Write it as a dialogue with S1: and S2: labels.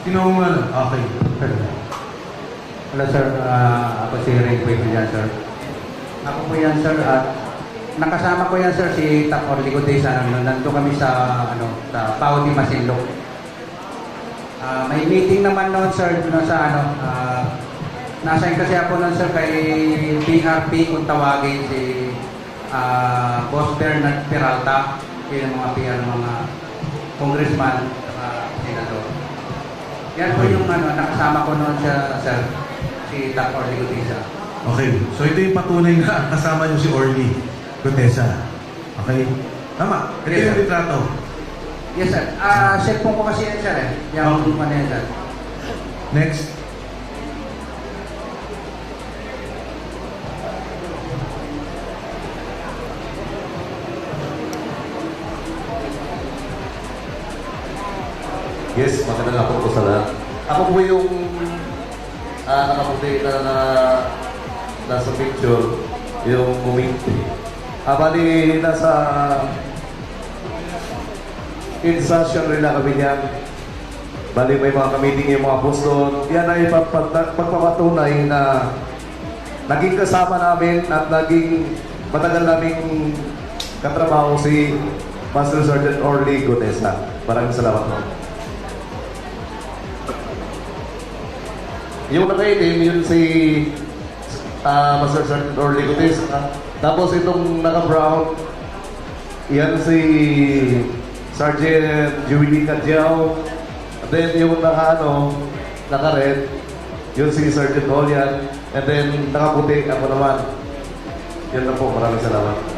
S1: Sino ano? Okay.
S2: Hello sir, ako si Ray po yan sir. Ako po yan sir at nakasama ko yan sir si Tap Orly Gudesa. Nandito kami sa sa Paudi Masinloc. May meeting naman noon sir sa nasa kasi ako noon sir kay PRP kung tawagin si Boss Bernard Peralta, yung mga PR mga congressman at senador. Yan po yung nakasama ko noon siya sir, si Tap Orly Gudesa.
S1: Okay. So ito yung patunay na kasama niyo si Orly Gutesa. Okay? Tama. Ito
S2: Yes,
S1: yung
S2: sir.
S1: litrato.
S2: Yes sir. Cellphone ko kasi yan sir Yung yan sir.
S1: Next.
S3: Yes, magandang hapon po sa lahat. Ako po yung nakaputi na nasa picture, yung buminti. Bali, nasa in session rin na kami niyan. Bali, may mga kamiting yung mga post doon. Yan ay pagpapatunay na naging kasama namin at naging matagal naming katrabaho si Master Sergeant Orly Gutesa. Maraming salamat po. Yung nakaitim, yun si Master Sergeant Orly Gutesa. Tapos itong naka-brown, yan si Sergeant Julie Cadjao. Then yung naka-red, yun si Sergeant Holian. And then nakaputi, ako naman. Yan na po, maraming salamat.